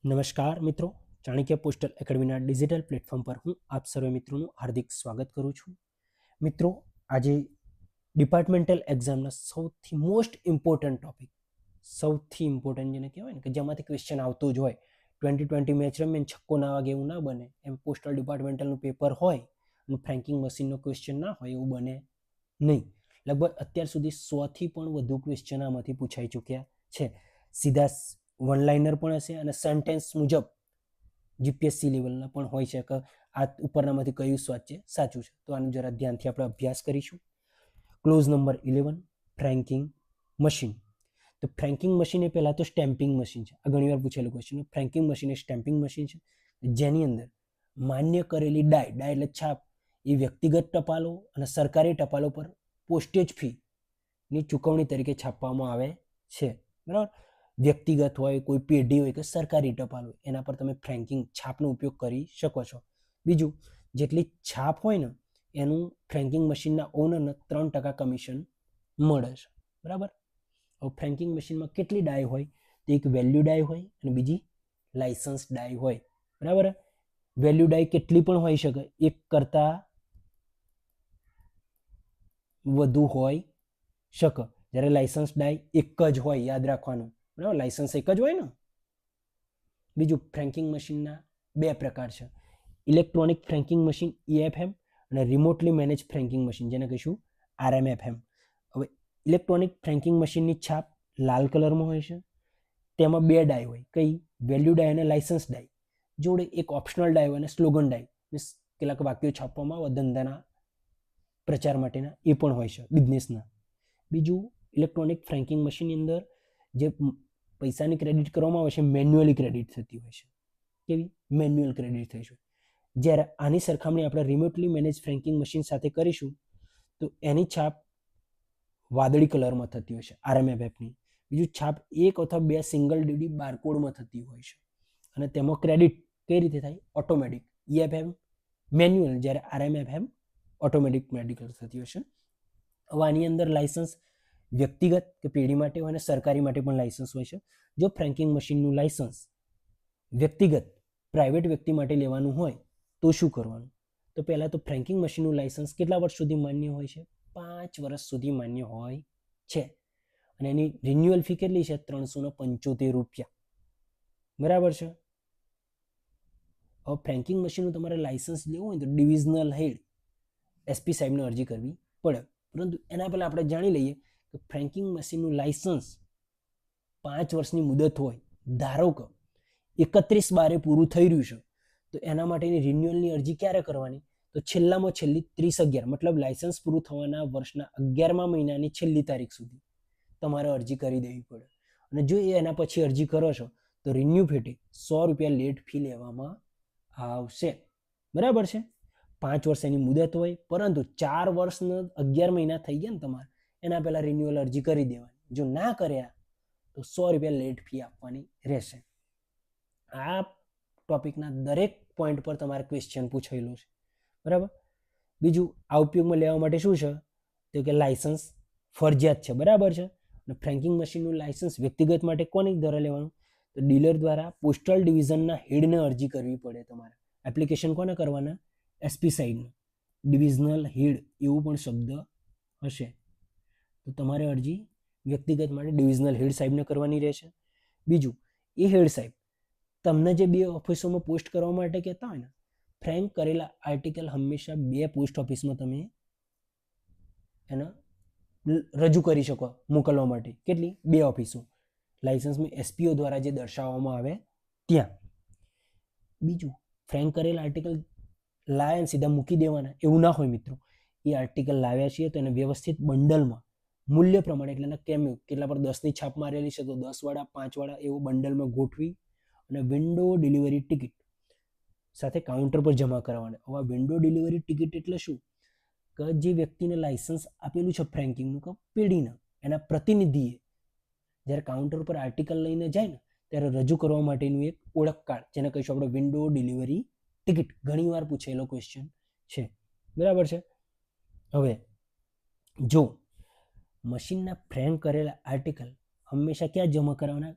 નમસ્કાર મિત્રો, Chanakya postal એકેડમીના digital platform પર હું આપ સર્વે મિત્રોનું હાર્દિક સ્વાગત કરું છું. મિત્રો, આજે ડિપાર્ટમેન્ટલ એક્ઝામના સૌથી મોસ્ટ ઇમ્પોર્ટન્ટ ટોપિક, સૌથી ઇમ્પોર્ટન્ટ જેને કહેવાય ને કે જેમાંથી ક્વેશ્ચન આવતું જ હોય, 2020 મેચ રમીને છક્કો ના વાગે એવું ના બને, એમ પોસ્ટલ ડિપાર્ટમેન્ટલનું પેપર હોય અને ફ્રેન્કિંગ મશીનનો ક્વેશ્ચન ના હોય એવું બને નહીં. લગભગ અત્યાર સુધી 100થી પણ વધુ ક્વેશ્ચન આમાંથી પૂછાઈ ચૂક્યા છે. સીધા વન લાઇનર પણ હશે અને સેન્ટેન્સ મુજબ જીપીએસસી લેવલના પણ હોય છે કે આ ઉપરનામાંથી કયું વાક્ય સાચું છે. તો આનું જરા ધ્યાનથી આપણે અભ્યાસ કરીશું. Clause number 11, franking machine. તો ફ્રેન્કિંગ મશીન એ પહેલાં તો સ્ટેમ્પિંગ મશીન છે. આ ઘણીવાર પૂછેલું ક્વેશ્ચન. ફ્રેન્કિંગ મશીન એ સ્ટેમ્પિંગ મશીન છે જેની અંદર માન્ય કરેલી ડાય એટલે છાપ એ વ્યક્તિગત ટપાલો અને સરકારી ટપાલો પર પોસ્ટેજ ફી ની ચૂકવણી તરીકે છાપવામાં આવે છે. બરાબર, વ્યક્તિગત હોય, કોઈ પેઢી હોય કે સરકારી ટપાલ હોય, એના પર તમે ફ્રેન્કિંગ છાપનો ઉપયોગ કરી શકો છો. બીજું, જેટલી છાપ હોય ને એનું ફ્રેન્કિંગ મશીનના ઓનરને 3% કમિશન મળે છે. બરાબર, હવે ફ્રેન્કિંગ મશીનમાં કેટલી ડાય હોય? તો એક વેલ્યુ ડાય હોય અને બીજી લાયસન્સ ડાય હોય. બરાબર, વેલ્યુ ડાય કેટલી પણ હોઈ શકે, એક કરતા વધુ હોય શકે, જ્યારે લાયસન્સ ડાય એક જ હોય. યાદ રાખવાનું, બરાબર, લાયસન્સ એક જ હોય ને. બીજું, ફ્રેન્કિંગ મશીનના બે પ્રકાર છે: ઇલેક્ટ્રોનિક ફ્રેન્કિંગ મશીન EFM અને રિમોટલી મેનેજ ફ્રેન્કિંગ મશીન જેને કહીશું RMFM. હવે ઇલેક્ટ્રોનિક ફ્રેન્કિંગ મશીનની છાપ લાલ કલરમાં હોય છે. તેમાં બે ડાય હોય. કઈ? વેલ્યુ ડાય અને લાયસન્સ ડાય. જોડે એક ઓપ્શનલ ડાય હોય અને સ્લોગન ડાય, મીન્સ કેટલાક વાક્યો છાપવામાં આવે ધંધાના પ્રચાર માટેના, એ પણ હોય છે બિઝનેસના. બીજું, ઇલેક્ટ્રોનિક ફ્રેન્કિંગ મશીનની અંદર જે પૈસાની ક્રેડિટ કરવામાં આવે છે મેન્યુઅલી ક્રેડિટ થતી હોય છે. કેવી? મેન્યુઅલ ક્રેડિટ થઈ છે. જ્યારે આની સરખામણી આપણે રિમોટલી મેનેજ ફ્રેન્કિંગ મશીન સાથે કરીશું તો એની છાપ વાદળી કલરમાં થતી હોય છે, RMFની. બીજું, છાપ એક અથવા બે સિંગલ ડીડી બારકોડમાં થતી હોય છે અને તેમાં ક્રેડિટ કઈ રીતે થાય? ઓટોમેટિક. EFM મેન્યુઅલ, જ્યારે RMFM ઓટોમેટિક મેડિકલ થતી હોય છે. હવે આની અંદર લાયસન્સ વ્યક્તિગત કે પેઢી માટે હોય અને સરકારી માટે પણ લાયસન્સ હોય છે. જો ફ્રેન્કિંગ મશીનનું લાયસન્સ વ્યક્તિગત પ્રાઇવેટ વ્યક્તિ માટે લેવાનું હોય તો શું કરવાનું? તો પહેલાં તો ફ્રેન્કિંગ મશીનનું લાયસન્સ કેટલા વર્ષ સુધી માન્ય હોય છે? 5 વર્ષ સુધી માન્ય હોય છે. અને એની રિન્યુઅલ ફી કેટલી છે? 375 રૂપિયા. બરાબર છે. હવે ફ્રેન્કિંગ મશીનનું તમારે લાયસન્સ લેવું હોય તો ડિવિઝનલ હેડ SP સાહેબને અરજી કરવી પડે. પરંતુ એના પહેલાં આપણે જાણી લઈએ કે ફ્રેન્કિંગ મશીનનું લાયસન્સ 5 વર્ષની મુદત હોય, ધારો કે 31/12 પૂરું થઈ રહ્યું છે, તો એના માટેની રિન્યુઅલની અરજી ક્યારે કરવાની? તો છેલ્લામાં છેલ્લી 30/11, મતલબ લાયસન્સ પૂરું થવાના વર્ષના 11મા મહિનાની છેલ્લી તારીખ સુધી તમારે અરજી કરી દેવી પડે. અને જો એના પછી અરજી કરો છો તો રિન્યુ પેટે 100 રૂપિયા લેટ ફી લેવામાં આવશે. બરાબર છે. 5 વર્ષ એની મુદત હોય, પરંતુ 4 વર્ષના 11 મહિના થઈ ગયા ને તમારે, એના પહેલા રિન્યુઅલ અરજી કરી દેવાની. જો ના કર્યા તો 100 રૂપિયા લેટ ફી આપવાની રહેશે. આ ટોપિકના દરેક પોઈન્ટ પર તમારે ક્વેશ્ચન પૂછેલું છે. બરાબર. બીજું, આ ઉપયોગમાં લેવા માટે શું છે? તો કે લાયસન્સ ફરજિયાત છે. બરાબર છે. અને ફ્રેન્કિંગ મશીનનું લાયસન્સ વ્યક્તિગત માટે કોની દ્વારા લેવાનું? તો ડીલર દ્વારા પોસ્ટલ ડિવિઝનના હેડને અરજી કરવી પડે. તમારે એપ્લિકેશન કોને કરવાના? SP સાઈડને. ડિવિઝનલ હેડ એવું પણ શબ્દ હશે. તો તમારે અરજી વ્યક્તિગત માટે ડિવિઝનલ હેડ સાહેબને કરવાની રહેશે. બીજું, એ હેડ સાહેબ તમને જે 2 ઓફિસોમાં પોસ્ટ કરવા માટે કહેતા હોય ને, ફ્રેન્ક કરેલા આર્ટિકલ હંમેશા 2 પોસ્ટ ઓફિસમાં તમે એને રજૂ કરી શકો મોકલવા માટે. કેટલી? 2 ઓફિસો. લાયસન્સમાં SPO દ્વારા જે દર્શાવવામાં આવે ત્યાં. બીજું, ફ્રેન્ક કરેલા આર્ટિકલ લાવ્યા સીધા મૂકી દેવાના એવું ના હોય મિત્રો. એ આર્ટિકલ લાવ્યા છીએ તો એને વ્યવસ્થિત બંડલમાં મૂલ્ય પ્રમાણે, એટલે કેમ કેટલા પર 10ની છાપ મારેલી છે તો 10 વાળા, 5 વાળા એવું બંડલમાં ગોઠવી અને વિન્ડો ડિલિવરી ટિકિટ સાથે કાઉન્ટર પર જમા કરવાના. હવે વિન્ડો ડિલિવરી ટિકિટ એટલે શું? કે જે વ્યક્તિને લાયસન્સ આપેલું છે ફ્રેન્કિંગનું, કે પેઢીના એના પ્રતિનિધિએ જ્યારે કાઉન્ટર પર આર્ટિકલ લઈને જાય ને ત્યારે રજૂ કરવા માટેનું એક ઓળખ કાર્ડ, જેને કહીશું આપણે વિન્ડો ડિલિવરી ટિકિટ. ઘણીવાર પૂછેલો ક્વેશ્ચન છે. બરાબર છે. હવે જો મશીનના ફ્રેન્ક કરેલા આર્ટિકલ હંમેશા ક્યાં જમા કરાવવાના?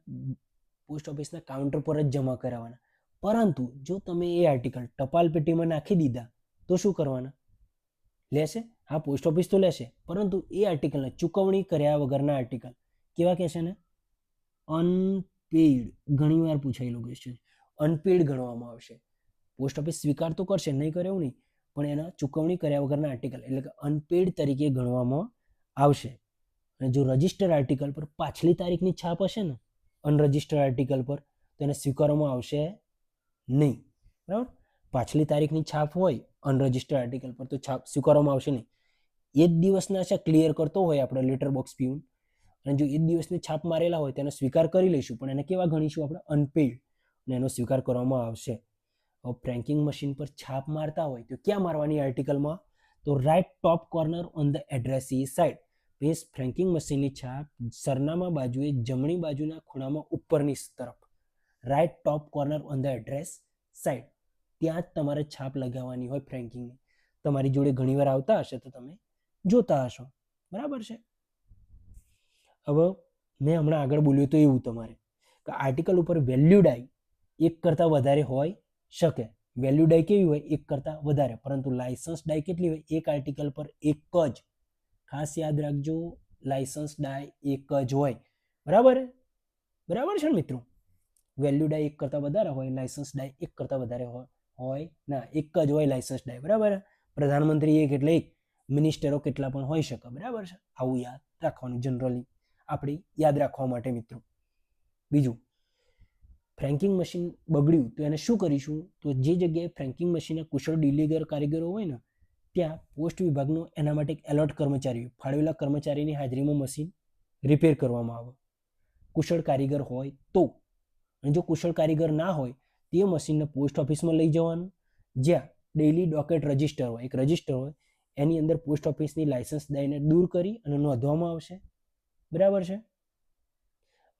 પોસ્ટ ઓફિસના કાઉન્ટર પર જ જમા કરાવવાના. પરંતુ જો તમે એ આર્ટિકલ ટપાલ પેટીમાં નાખી દીધા તો શું કરવાના? લેશે? હા, પોસ્ટ ઓફિસ તો લેશે, પરંતુ એ આર્ટિકલને ચૂકવણી કર્યા વગરના આર્ટિકલ કેવા કહેશે ને? અનપેઇડ. ઘણીવાર પૂછાયેલો ક્વેશ્ચન. અનપેઇડ ગણવામાં આવશે. પોસ્ટ ઓફિસ સ્વીકાર તો કરશે, નહીં કરે એવું નહીં, પણ એના ચૂકવણી કર્યા વગરના આર્ટિકલ એટલે કે અનપેઇડ તરીકે ગણવામાં આવશે. અને જો રજિસ્ટર આર્ટિકલ પર પાછલી તારીખની છાપ હશે ને, અનરજિસ્ટર આર્ટિકલ પર, તો એને સ્વીકારવામાં આવશે નહીં. બરાબર? પાછલી તારીખની છાપ હોય અનરજિસ્ટર આર્ટિકલ પર તો છાપ સ્વીકારવામાં આવશે નહીં. એ જ દિવસના છે ક્લિયર કરતો હોય આપણે લેટર બોક્સ પીઉન, અને જો એ જ દિવસની છાપ મારેલા હોય તેનો સ્વીકાર કરી લઈશું, પણ એને કેવા ગણીશું આપણે? અનપેઇડ, અને એનો સ્વીકાર કરવામાં આવશે. હવે ફ્રેન્કિંગ મશીન પર છાપ મારતા હોય તો ક્યાં મારવાની આર્ટિકલમાં? તો right top corner on the addressee side. Means franking મશીનની છાપ સરનામા બાજુએ જમણી બાજુના ખૂણામાં ઉપરની તરફ, right top corner on the address side, ત્યાં જ તમારે છાપ લગાવવાની હોય ફ્રેન્કિંગની. તમારી જોડે ઘણીવાર આવતા હશે તો તમે જોતા હશો. બરાબર છે? હવે મેં હમણાં આગળ બોલ્યું તો એવું તમારે કે આર્ટિકલ ઉપર વેલ્યુ ડાઈ એક કરતાં વધારે હોઈ શકે. વેલ્યુ ડાઈ કેવી હોય? એક કરતાં વધારે. પરંતુ લાયસન્સ ડાઈ કેટલી હોય? એક આર્ટિકલ પર એક જ. ખાસ યાદ રાખજો, લાયસન્સ ડાઈ એક જ હોય. બરાબર? બરાબર છે ને મિત્રો? વેલ્યુ ડાઈ એક કરતાં વધારે હોય, લાયસન્સ ડાઈ એક કરતાં વધારે હોય ના, એક જ હોય લાયસન્સ ડાઈ. બરાબર? પ્રધાનમંત્રી એક એટલે એક, મિનિસ્ટરો કેટલા પણ હોઈ શકે. બરાબર છે? આવું યાદ રાખવાનું જનરલી, આપણે યાદ રાખવા માટે મિત્રો. બીજું, ફ્રેન્કિંગ મશીન બગડ્યું તો એને શું કરીશું? તો જે જગ્યાએ ફ્રેન્કિંગ મશીનના કુશળ ડિલીગર કારીગરો હોય ને, ત્યાં પોસ્ટ વિભાગનો એના માટે એક એલર્ટ કર્મચારીઓ, ફાળવેલા કર્મચારીની હાજરીમાં મશીન રિપેર કરવામાં આવે. કુશળ કારીગર હોય તો. અને જો કુશળ કારીગર ના હોય તે મશીનને પોસ્ટ ઓફિસમાં લઈ જવાનું, જ્યાં ડેઇલી ડોકેટ રજિસ્ટર હોય, એક રજિસ્ટર હોય, એની અંદર પોસ્ટ ઓફિસની લાયસન્સ ડાઈને દૂર કરી અને નોંધવામાં આવશે. બરાબર છે?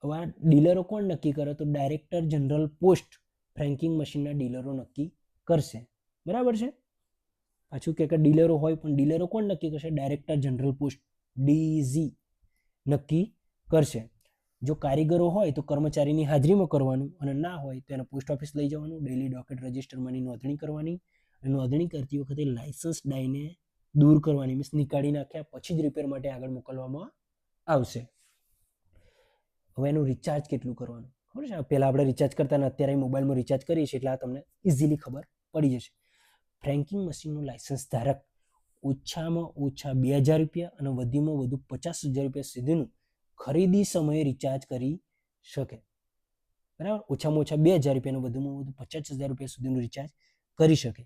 હવે આ ડીલરો કોણ નક્કી કરે? તો ડાયરેક્ટર જનરલ પોસ્ટ ફ્રેન્કિંગ મશીનના ડીલરો નક્કી કરશે. બરાબર છે? પાછું કે ડીલરો હોય, પણ ડીલરો કોણ નક્કી કરશે? ડાયરેક્ટર જનરલ પોસ્ટ, ડીજી, નક્કી કરશે. જો કારીગરો હોય તો કર્મચારીની હાજરીમાં કરવાનું, અને ના હોય તો એને પોસ્ટ ઓફિસ લઈ જવાનું, ડેઇલી ડોકેટ રજિસ્ટરમાંની નોંધણી કરવાની, અને નોંધણી કરતી વખતે લાયસન્સ ડાઈને દૂર કરવાની, મીન્સ નીકાળી નાખ્યા પછી જ રિપેર માટે આગળ મોકલવામાં આવશે. હવે એનું રિચાર્જ કેટલું કરવાનું ખબર છે? પહેલાં આપણે રિચાર્જ કરતા ને અત્યારે મોબાઈલમાં રિચાર્જ કરીએ છીએ, એટલે આ તમને ઇઝીલી ખબર પડી જશે. ફ્રેન્કિંગ મશીનનો લાયસન્સ ધારક ઓછામાં ઓછા 2000 રૂપિયા અને વધુમાં વધુ 50,000 રૂપિયા સુધીનું ખરીદી સમયે રિચાર્જ કરી શકે. બરાબર? ઓછામાં ઓછા 2000 રૂપિયા અને વધુમાં વધુ 50,000 રૂપિયા સુધીનું રિચાર્જ કરી શકે.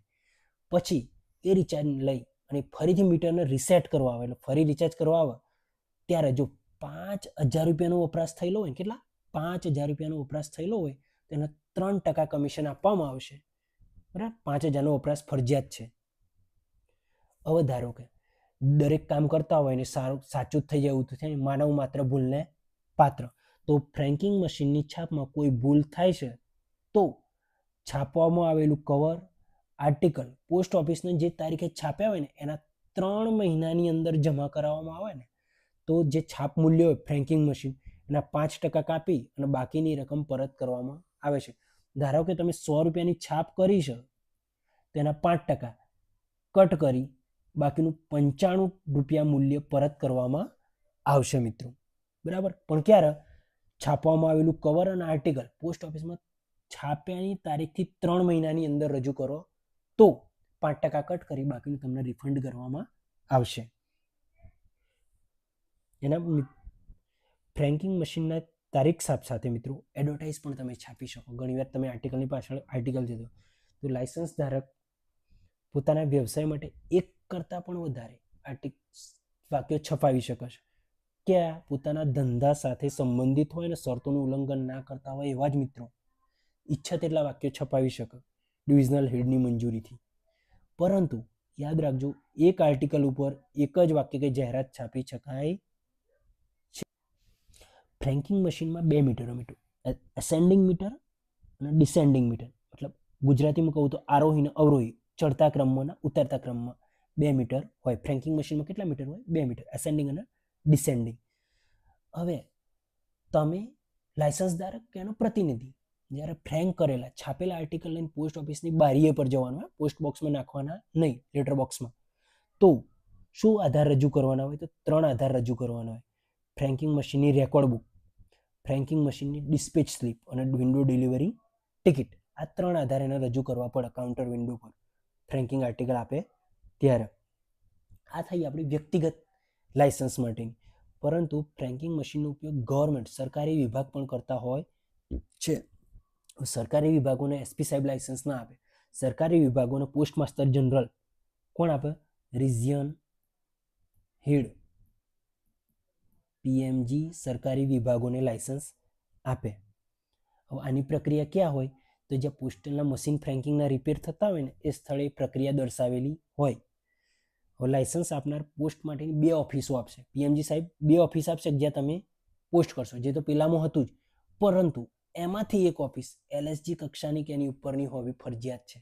પછી એ રિચાર્જ લઈ અને ફરીથી મીટરને રિસેટ કરવા આવે, એટલે ફરી રિચાર્જ કરવા આવે ત્યારે જો 5,000 રૂપિયાનો વપરાશ થયેલો હોય, કેટલા? 5,000 રૂપિયાનો વપરાશ થયેલો હોય તો એને 3% કમિશન આપવામાં આવશે. બરાબર? 5,000નો વપરાશ ફરજિયાત છે. હવે ધારો કે દરેક કામ કરતા હોય ને સાચું જ થઈ જાય એવું તો થાય, માનવ માત્ર ભૂલને પાત્ર. તો ફ્રેન્કિંગ મશીનની છાપમાં કોઈ ભૂલ થાય છે તો છાપવામાં આવેલું કવર, આર્ટિકલ પોસ્ટ ઓફિસને જે તારીખે છાપ્યા હોય ને એના 3 મહિનાની અંદર જમા કરાવવામાં આવે ને, તો જે છાપ મૂલ્ય હોય ફ્રેન્કિંગ મશીન એના 5% કાપી અને બાકીની રકમ પરત કરવામાં આવે છે. ધારો કે તમે 100 રૂપિયાની છાપ કરી છે તો એના 5% કટ કરી બાકીનું 95 રૂપિયા મૂલ્ય પરત કરવામાં આવશે મિત્રો. બરાબર? પણ ક્યારે? છાપવામાં આવેલું કવર અને આર્ટિકલ પોસ્ટ ઓફિસમાં છાપ્યાની તારીખથી 3 મહિનાની અંદર રજૂ કરો તો 5% કટ કરી બાકીનું તમને રિફંડ કરવામાં આવશે. એના ફ્રેન્કિંગ મશીનના તારીખ સાથે મિત્રો એડવર્ટાઇઝ પણ તમે છાપી શકો. ઘણીવાર તમે આર્ટિકલની પાછળ આર્ટિકલ દીધો તો લાયસન્સ ધારક પોતાના વ્યવસાય માટે એક કરતાં પણ વધારે વાક્યો છપાવી શકે છે. કે પોતાના ધંધા સાથે સંબંધિત હોય અને શરતોનું ઉલ્લંઘન ના કરતા હોય એવા જ મિત્રો ઈચ્છા તેટલા વાક્યો છપાવી શકે ડિવિઝનલ હેડની મંજૂરીથી. પરંતુ યાદ રાખજો, એક આર્ટિકલ ઉપર એક જ વાક્ય કે જાહેરાત છાપી શકાય છે. ફ્રેન્કિંગ મશીનમાં 2 મીટર હોય મિત્રો, એસેન્ડિંગ મીટર અને ડિસેન્ડિંગ મીટર. મતલબ ગુજરાતીમાં કહું તો આરોહી અને અવરોહી, ચડતા ક્રમમાં અને ઉતરતા ક્રમમાં 2 મીટર હોય. ફ્રેન્કિંગ મશીનમાં કેટલા મીટર હોય? 2 મીટર, એસેન્ડિંગ અને ડિસેન્ડિંગ. હવે તમે લાયસન્સ ધારક કે એનો પ્રતિનિધિ જ્યારે ફ્રેન્ક કરેલા છાપેલા આર્ટિકલ લઈને પોસ્ટ ઓફિસની બારીએ પર જવાનું હોય, પોસ્ટ બોક્સમાં નાખવાના નહીં, લેટર બોક્સમાં. તો શું આધાર રજૂ કરવાના હોય? તો 3 આધાર રજૂ કરવાના હોય: ફ્રેન્કિંગ મશીનની રેકોર્ડ બુક, ફ્રેન્કિંગ મશીનની ડિસ્પેચ સ્લિપ અને વિન્ડો ડિલિવરી ટિકિટ. આ 3 આધાર એને રજૂ કરવા પડે કાઉન્ટર વિન્ડો પર ફ્રેન્કિંગ આર્ટિકલ આપે ત્યારે. આ થઈ આપણી વ્યક્તિગત લાયસન્સ માટેની. પરંતુ ફ્રેન્કિંગ મશીનનો ઉપયોગ ગવર્મેન્ટ સરકારી વિભાગ પણ કરતા હોય છે. સરકારી વિભાગોને એસપી સાહેબ લાયસન્સ ના આપે. સરકારી વિભાગોને પોસ્ટ માસ્ટર જનરલ કોણ આપે? રિજિયન હેડ, પીએમજી સરકારી વિભાગોને લાયસન્સ આપે. હવે આની પ્રક્રિયા ક્યાં હોય? તો જ્યાં પોસ્ટલના મશીન ફ્રેન્કિંગના રિપેર થતા હોય ને એ સ્થળે પ્રક્રિયા દર્શાવેલી હોય. હવે લાયસન્સ આપનાર પોસ્ટ માટેની 2 ઓફિસો આપશે. પીએમજી સાહેબ 2 ઓફિસ આપશે જ્યાં તમે પોસ્ટ કરશો, જે તો પેલામાં હતું જ, પરંતુ એમાંથી એક ઓફિસ એલએસજી કક્ષાની કે એની ઉપરની હોવી ફરજિયાત છે.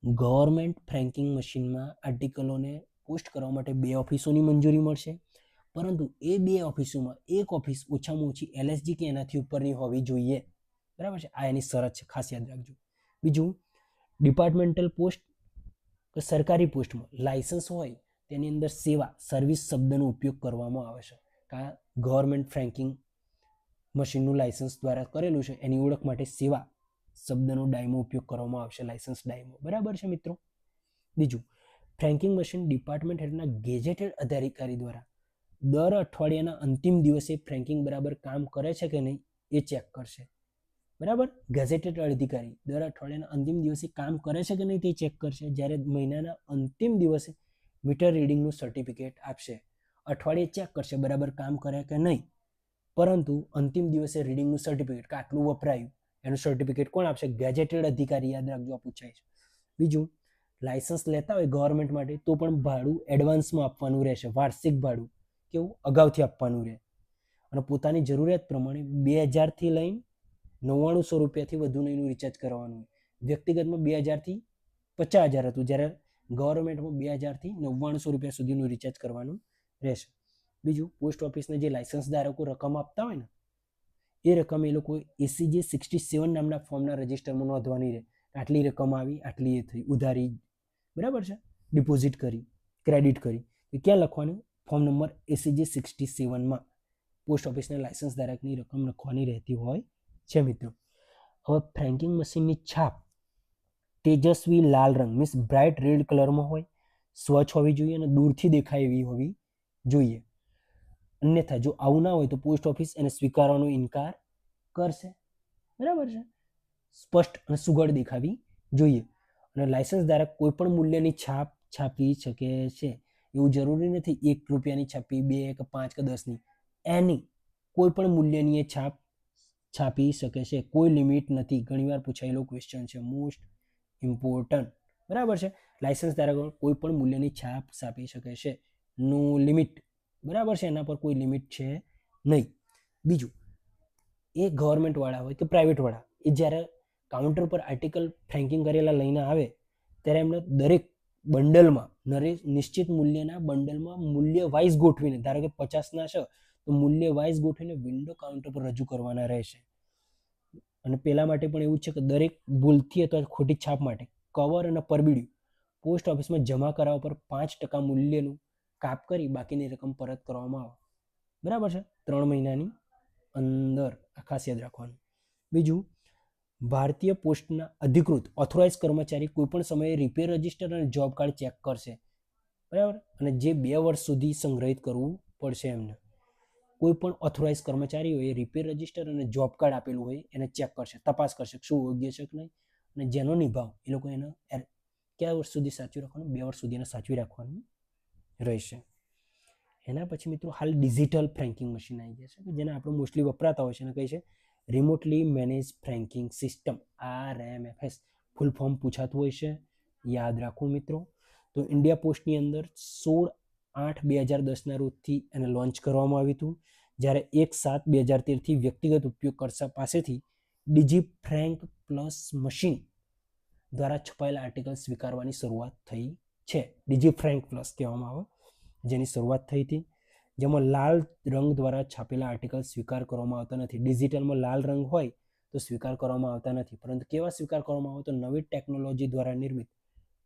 ગવર્મેન્ટ ફ્રેન્કિંગ મશીનમાં આર્ટિકલોને પોસ્ટ કરવા માટે 2 ઓફિસોની મંજૂરી મળશે, પરંતુ એ 2 ઓફિસોમાં એક ઓફિસ ઓછામાં ઓછી એલએસજી કે એનાથી ઉપરની હોવી જોઈએ. બરાબર છે? આ એની શરત છે, ખાસ યાદ રાખજો. બીજું, ડિપાર્ટમેન્ટલ પોસ્ટ કે સરકારી પોસ્ટમાં લાયસન્સ હોય તેની અંદર સેવા, સર્વિસ શબ્દનો ઉપયોગ કરવામાં આવે છે. કારણ ગવર્મેન્ટ ફ્રેન્કિંગ મશીનનું લાયસન્સ દ્વારા કરેલું છે, એની ઓળખ માટે સેવા શબ્દનો ડાયમો ઉપયોગ કરવામાં આવશે, લાયસન્સ ડાયમો. બરાબર છે મિત્રો? બીજું, ફ્રેન્કિંગ મશીન ડિપાર્ટમેન્ટ હેઠળના ગેજેટેડ અધિકારી દ્વારા દર અઠવાડિયાના અંતિમ દિવસે ફ્રેન્કિંગ બરાબર કામ કરે છે કે નહીં એ ચેક કરશે. બરાબર? ગેઝેટેડ અધિકારી દર અઠવાડિયાના અંતિમ દિવસે કામ કરે છે કે નહીં તે ચેક કરશે. જ્યારે મહિનાના અંતિમ દિવસે મીટર રીડિંગનું સર્ટિફિકેટ આપશે. અઠવાડિયે ચેક કરશે બરાબર કામ કરે કે નહીં, પરંતુ અંતિમ દિવસે રીડિંગનું સર્ટિફિકેટ કે આટલું વપરાયું એનું સર્ટિફિકેટ કોણ આપશે? ગેજેટેડ અધિકારી. યાદ રાખજો, આ પૂછાય છે. બીજું, લાયસન્સ લેતા હોય ગવર્મેન્ટ માટે તો પણ ભાડું એડવાન્સમાં આપવાનું રહેશે. વાર્ષિક ભાડું કેવું? અગાઉથી આપવાનું રહે. અને પોતાની જરૂરિયાત પ્રમાણે 2000 થી લઈને 9900 રૂપિયાથી વધુ એનું રિચાર્જ કરવાનું હોય. વ્યક્તિગતમાં 2000 થી 50000 હતું, જ્યારે ગવર્મેન્ટમાં 2000 થી 9900 રૂપિયા સુધીનું રિચાર્જ કરવાનું રહેશે. બીજું, પોસ્ટ ઓફિસને જે લાયસન્સ ધારકો રકમ આપતા હોય ને એ રકમ એ લોકો એસીજે 67 નામના ફોર્મના રજિસ્ટરમાં નોંધવાની રહે. આટલી રકમ આવી, આટલી એ થઈ, ઉધારી, બરાબર છે, ડિપોઝિટ કરી, ક્રેડિટ કરી, એ ક્યાં લખવાનું? ફોર્મ નંબર એસીજે 67માં પોસ્ટ ઓફિસના લાયસન્સ ધારકની રકમ લખવાની રહેતી હોય છે મિત્રો. હવે ફ્રેન્કિંગ મશીનની છાપ તેજસ્વી લાલ રંગ મીન્સ બ્રાઇટ રેડ કલરમાં હોય, સ્વચ્છ હોવી જોઈએ અને દૂરથી દેખાય એવી હોવી જોઈએ. અન્યથા જો આવું ના હોય તો પોસ્ટ ઓફિસ એને સ્વીકારવાનો ઇનકાર કરશે. બરાબર છે? સ્પષ્ટ અને સુઘડ દેખાવી જોઈએ. અને લાયસન્સ ધારક કોઈ પણ મૂલ્યની છાપ છાપી શકે છે. એવું જરૂરી નથી 1 રૂપિયાની છાપી, 2 કે 5 કે 10ની, એની કોઈ પણ મૂલ્યની એ છાપ છાપી શકે છે. કોઈ લિમિટ નથી. ઘણીવાર પૂછાયેલો ક્વેશ્ચન છે, મોસ્ટ ઇમ્પોર્ટન્ટ. બરાબર છે? લાયસન્સ ધારકો કોઈ પણ મૂલ્યની છાપ છાપી શકે છે. નો લિમિટ. બરાબર છે? એના પર કોઈ લિમિટ છે નહીં. બીજું, એ ગવર્મેન્ટ વાળા હોય કે પ્રાઇવેટ વાળા, એ જ્યારે કાઉન્ટર પર આર્ટિકલ ફ્રેન્કિંગ કરેલા લઈને આવે ત્યારે એમને દરેક બંડલમાં નિશ્ચિત મૂલ્યના બંડલમાં મૂલ્ય વાઇઝ ગોઠવીને, ધારો કે 50ના છે તો મૂલ્ય વાઇઝ ગોઠવીને વિન્ડો કાઉન્ટર પર રજૂ કરવાના રહેશે. અને પેલા માટે પણ એવું છે કે દરેક ભૂલથી અથવા ખોટી છાપ માટે કવર અને પરબીડિયું પોસ્ટ ઓફિસમાં જમા કરાવવા પર 5% મૂલ્યનું કાપ કરી બાકીની રકમ પરત કરવામાં આવે. બરાબર છે? 3 મહિનાની અંદર. આ ખાસ યાદ રાખવાનું. બીજું, ભારતીય પોસ્ટના અધિકૃત ઓથોરાઇઝ કર્મચારી કોઈપણ સમયે રિપેર રજિસ્ટર અને જોબ કાર્ડ ચેક કરશે. બરાબર? અને જે 2 વર્ષ સુધી સંગ્રહિત કરવું પડશે એમને. કોઈ પણ ઓથોરાઇઝ કર્મચારી હોય એ રિપેર રજિસ્ટર અને જોબ કાર્ડ આપેલું હોય એને ચેક કરશે, તપાસ કરશે શું યોગ્ય છે કે નહીં. અને જેનો નિભાવ એ લોકો એને કયા વર્ષ સુધી સાચવી રાખવાનું? 2 વર્ષ સુધી એને સાચવી રાખવાનું રહેશે. એના પછી મિત્રો હાલ ડિજિટલ ફ્રેન્કિંગ મશીન આવી ગયા છે કે જેને આપણે મોસ્ટલી વપરાતા હોય છે અને કહે છે remotely manage franking system, RMFS full form પૂછાતું હોય છે, યાદ રાખો મિત્રો. તો ઇન્ડિયા પોસ્ટની અંદર 16/8/2010ના રોજથી એને લોન્ચ કરવામાં આવ્યું હતું, જ્યારે 1/7/2013થી વ્યક્તિગત ઉપયોગકર્તા પાસેથી ડિજી ફ્રેન્ક પ્લસ મશીન દ્વારા છપાયેલા આર્ટિકલ સ્વીકારવાની શરૂઆત થઈ છે. ડિજી ફ્રેન્ક પ્લસ કહેવામાં આવે, જેની શરૂઆત થઈ હતી. જેમાં લાલ રંગ દ્વારા છાપેલા આર્ટિકલ સ્વીકાર કરવામાં આવતા નથી. ડિજિટલમાં લાલ રંગ હોય તો સ્વીકાર કરવામાં આવતા નથી, પરંતુ કેવા સ્વીકાર કરવામાં આવે તો નવી ટેકનોલોજી દ્વારા નિર્મિત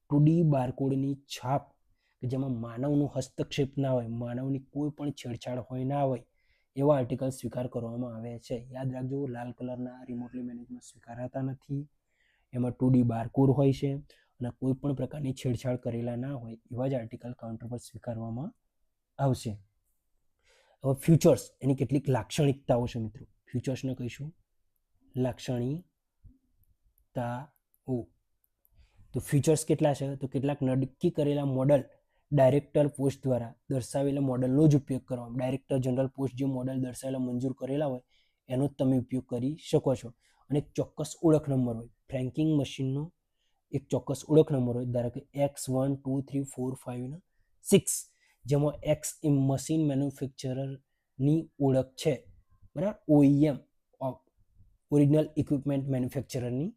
2D બારકોડની છાપ કે જેમાં માનવનો હસ્તક્ષેપ ના હોય, માનવની કોઈ પણ છેડછાડ હોય ના હોય એવા આર્ટિકલ સ્વીકાર કરવામાં આવે છે. યાદ રાખજો, લાલ કલરના રિમોટલી મેનેજમાં સ્વીકારાતા નથી. એમાં 2D બારકોડ હોય છે અને કોઈ પણ પ્રકારની છેડછાડ કરેલા ના હોય એવા જ આર્ટિકલ કાઉન્ટર પર સ્વીકારવામાં આવશે. હવે ફ્યુચર્સ, એની કેટલીક લાક્ષણિકતાઓ છે મિત્રો. ફ્યુચર્સને કહીશું લાક્ષણિકતાઓ. તો ફ્યુચર્સ કેટલા છે? તો કેટલાક નક્કી કરેલા મોડલ ડાયરેક્ટર પોસ્ટ દ્વારા દર્શાવેલા મોડલનો જ ઉપયોગ કરવામાં, ડાયરેક્ટર જનરલ પોસ્ટ જે મોડલ દર્શાવેલા મંજૂર કરેલા હોય એનો જ તમે ઉપયોગ કરી શકો છો. અને એક ચોક્કસ ઓળખ નંબર હોય. ફ્રેન્કિંગ મશીનનો એક ચોક્કસ ઓળખ નંબર હોય, ધારો કે X1 2 3 4 5 અને 6, જેમાં X એ મશીન મેન્યુફેક્ચરરની ઓળખ છે, બરાબર. OEM ઓરિજિનલ ઇક્વિપમેન્ટ મેન્યુફેક્ચરરની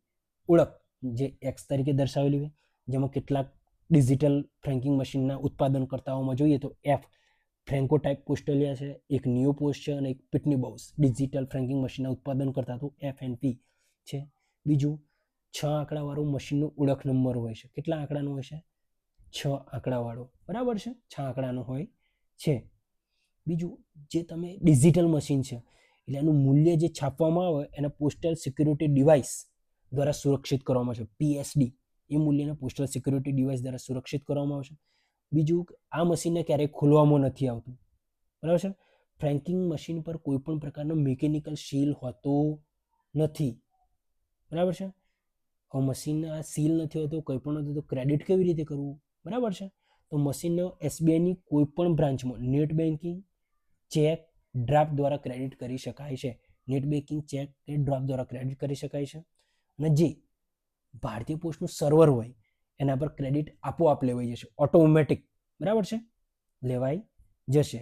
ઓળખ જે X તરીકે દર્શાવેલી હોય. જેમાં કેટલાક ડિજિટલ ફ્રેન્કિંગ મશીનના ઉત્પાદનકર્તાઓમાં જોઈએ તો F ફ્રેન્કો ટાઈપ પોસ્ટલિયા છે, એક નિયો પોસ્ટ છે અને એક પિટની બાઉસ ડિજિટલ ફ્રેન્કિંગ મશીનના ઉત્પાદન કરતા તો FNP છે. બીજું 6 આંકડાવાળો મશીનનો ઓળખ નંબર હોય છે. કેટલા આંકડાનો હોય છે? 6 આંકડાવાળો, બરાબર છે, 6 આંકડાનો હોય છે. બીજું, જે તમે ડિજિટલ મશીન છે એટલે એનું મૂલ્ય જે છાપવામાં આવે એને પોસ્ટલ સિક્યુરિટી ડિવાઇસ દ્વારા સુરક્ષિત કરવામાં આવશે. PSD એ મૂલ્યને પોસ્ટલ સિક્યુરિટી ડિવાઇસ દ્વારા સુરક્ષિત કરવામાં આવશે. બીજું, આ મશીનને ક્યારેય ખોલવામાં નથી આવતું, બરાબર છે. ફ્રેન્કિંગ મશીન પર કોઈ પણ પ્રકારનો મિકેનિકલ સીલ હોતો નથી, બરાબર છે. હવે મશીનના સીલ નથી હોતો, કંઈ પણ નથી તો ક્રેડિટ કેવી રીતે કરવું, બરાબર છે. તો મશીનનો SBIની કોઈ પણ બ્રાન્ચમાં નેટ બેન્કિંગ, ચેક, ડ્રાફ્ટ દ્વારા ક્રેડિટ કરી શકાય છે. નેટ બેન્કિંગ, ચેક કે ડ્રાફ્ટ દ્વારા ક્રેડિટ કરી શકાય છે. અને જે ભારતીય પોસ્ટનું સર્વર હોય એના પર ક્રેડિટ આપોઆપ લેવાઈ જશે, ઓટોમેટિક, બરાબર છે, લેવાઈ જશે.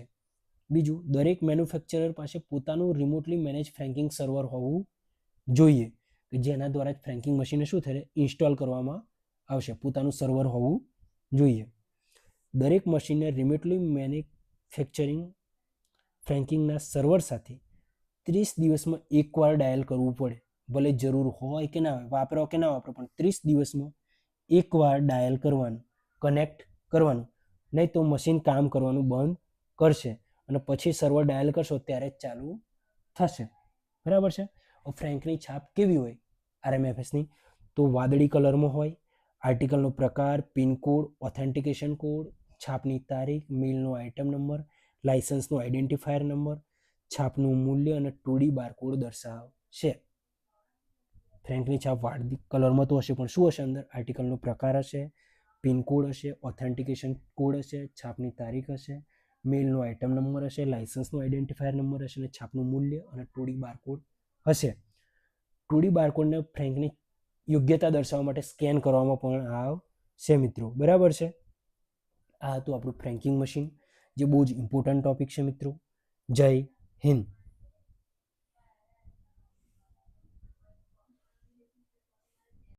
બીજું, દરેક મેન્યુફેક્ચરર પાસે પોતાનું રિમોટલી મેનેજ ફ્રેન્કિંગ સર્વર હોવું જોઈએ કે જેના દ્વારા જ ફ્રેન્કિંગ મશીનને શું થશે? ઇન્સ્ટોલ કરવામાં આવશે. પોતાનું સર્વર હોવું જોઈએ. દરેક મશીનને રિમોટલી મેન્યુફેક્ચરિંગ ફ્રેન્કિંગના સર્વર સાથે 30 દિવસમાં એકવાર ડાયલ કરવું પડે. ભલે જરૂર હોય કે ના હોય, વાપરો કે ના વાપરો, પણ 30 દિવસમાં એકવાર ડાયલ કરવાનું, કનેક્ટ કરવાનું, નહીં તો મશીન કામ કરવાનું બંધ કરશે અને પછી સર્વર ડાયલ કરશો ત્યારે જ ચાલુ થશે, બરાબર છે. ફ્રેન્કની છાપ કેવી હોય RMFSની? તો વાદળી કલરમાં હોય. આર્ટિકલનો પ્રકાર, પિનકોડ, ઓથેન્ટિકેશન કોડ, છાપની તારીખ, મિલનો આઇટમ નંબર, લાયસન્સનો આઈડેન્ટિફાયર નંબર, છાપનું મૂલ્ય અને 2D બારકોડ દર્શાવશે. ફ્રેન્કની છાપ વાદળી કલરમાં તો હશે, પણ શું હશે અંદર? આર્ટિકલનો પ્રકાર હશે, પિનકોડ હશે, ઓથેન્ટિકેશન કોડ હશે, છાપની તારીખ હશે, મેલનો આઇટમ નંબર હશે, લાયસન્સનો આઈડેન્ટિફાયર નંબર હશે અને છાપનું મૂલ્ય અને 2D બારકોડ હશે. 2D બારકોડને ફ્રેન્કની યોગ્યતા દર્શાવવા માટે સ્કેન કરવામાં પણ આવશે મિત્રો, બરાબર છે. આ હતું આપણું ફ્રેન્કિંગ મશીન, જે બહુ જ ઇમ્પોર્ટન્ટ ટોપિક છે મિત્રો. જય હિન્દ.